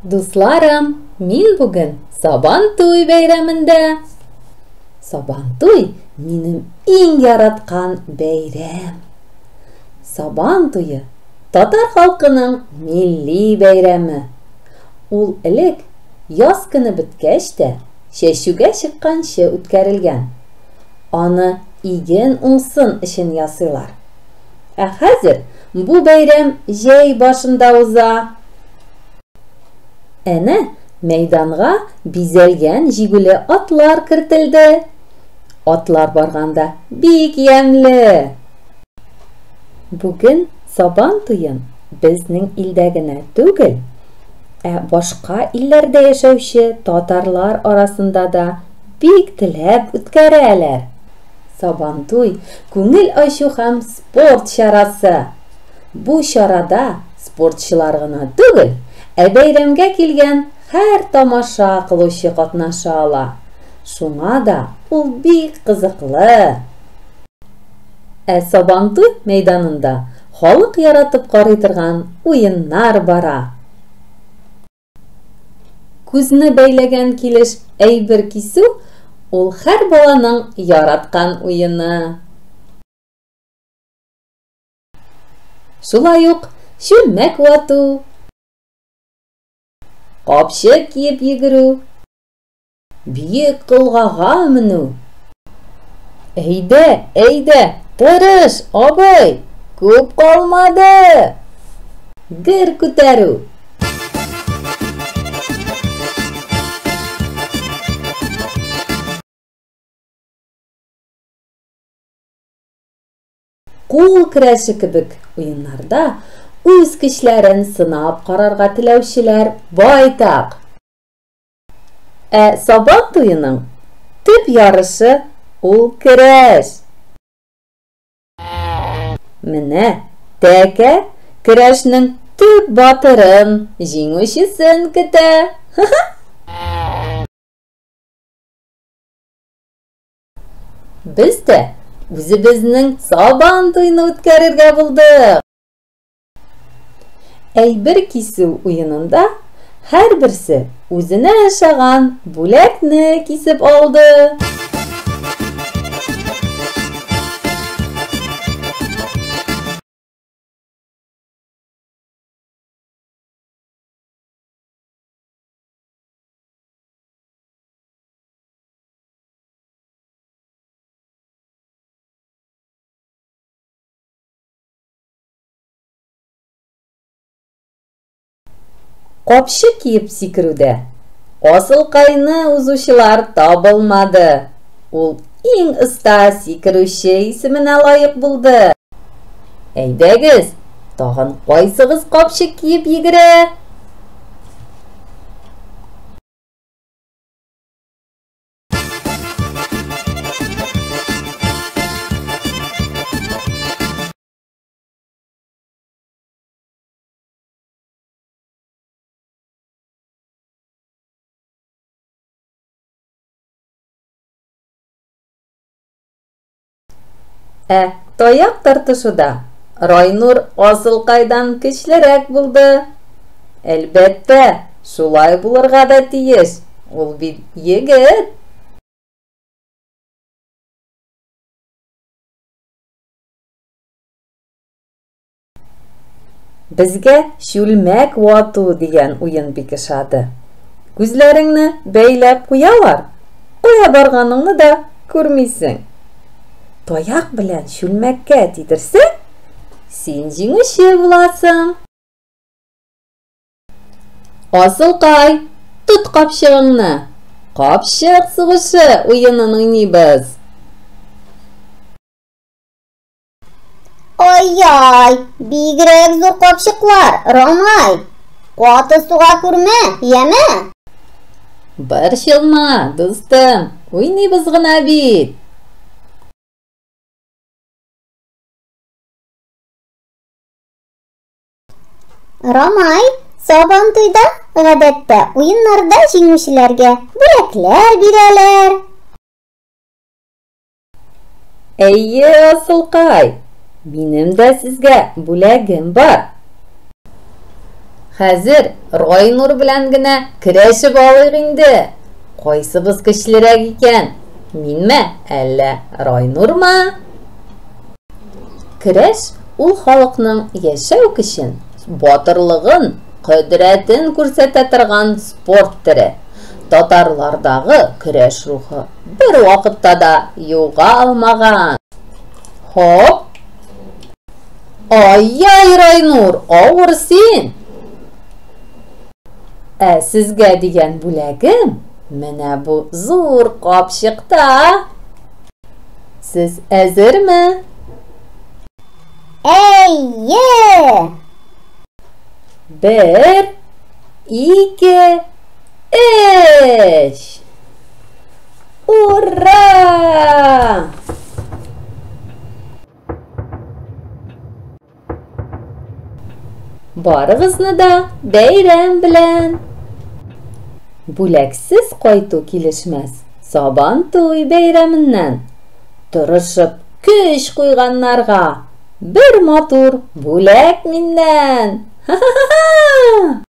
Дусларым, мин бүген Сабантуй бәйрәмендә. Сабантуй минем иң яраткан бәйрәм. Сабантуйы татар халкының милли бәйрәме. Ул элек яз көне беткәч тә чәчүгә чыкканчы үткәрелгән. Аны иген уңсын өчен ясыйлар. Ә хәзер бу бәйрәм җәй башында уза. Әнә мәйданга бизәлгән җигүле атлар кертелде. Атлар барганда бик ямьле. Бүген Сабантуен безнең илдә генә түгел, башка илләрдә яшәүче татарлар арасында да бик теләп үткәрәләр. Сабантуй күңел ачу һәм спорт чарасы. Бу чарада спортчылар гына түгел, бәйрәмгә килгән һәр тамаша кылучы катнаша ала. Шуңа да ул бик кызыклы. Сабантуй мәйданында халык яратып карый торган уеннар бара. Күзне бәйләгән килеш әйбер кисү ул һәр баланың яраткан уены. Шулай ук чүлмәк вату, капчык киеп йөгерү, биек кылгага менү. Әйдә, тырыш, абый, күп калмады. Гер күтәрү. Кул көрәше кебек уеннарда үз көчләрен сынап карарга теләүчеләр байтак. Сабантуйның төп ярышы ул көрәш. Менә тәкә көрәшнең төп батырын, җиңүчесен көтә. Без дә үзебезнең Сабантуйны үткәрергә булдык. Әйбер кисү уенында һәрберсе үзенә ошаган бүләкне кисеп алды. Капчык киеп сикерүдә асыл кайны узучылар табылмады. Ул иң оста сикерүче исеменә лаек булды. Әйдәгез, тагын кайсыгыз капчык киеп йөгерә? Таяк тартышуда Райнур Асылкайдан көчлерәк булды. Әлбәттә, шулай булырга да тиеш. Ул бит егет. Безгә чүлмәк вату дигән уен бик ошады. Күзләреңне бәйләп куялар. Кая барганыңны да күрмисең. Таяк белән чүлмәккә тидерсәң, син җиңүче буласың. Асылкай, тот капчыгыңны. Капчык сугышы уенын уйныйбыз. Ай-яй, бигрәк зур капчыклар, Ромай. Каты суга күрмә, яме? Борчылма, дустым, уйныйбыз гына бит. Ромай, Сабантуйда гадәттә уеннарда җиңүчеләргә бүләкләр бирәләр. Әйе, Асылкай, минем дә сезгә бүләгем бар. Хәзер Райнур белән генә көрәшеп алыйк инде. Кайсыбыз көчлерәк икән? Минме, әллә Райнурмы? Көрәш ул халыкның яшәү көчен, батырлыгын, кодрәтен күрсәтә торган спорт төре. Татарлардагы көрәш рухы бер вакытта да юга алмаган. Хоп! Ай-яй, Райнур, авыр син! Сезгә дигән бүләгем менә бу зур капчыкта. Сез әзерме? Әйе! 1, 2, 3! Ура! Барыгызны да бәйрәм белән! Бүләксез кайту килешмәс. Сабан туй бәйрәменнән. Тырышып көч куйганнарга бер матур бүләк миннән. Ха-ха-ха!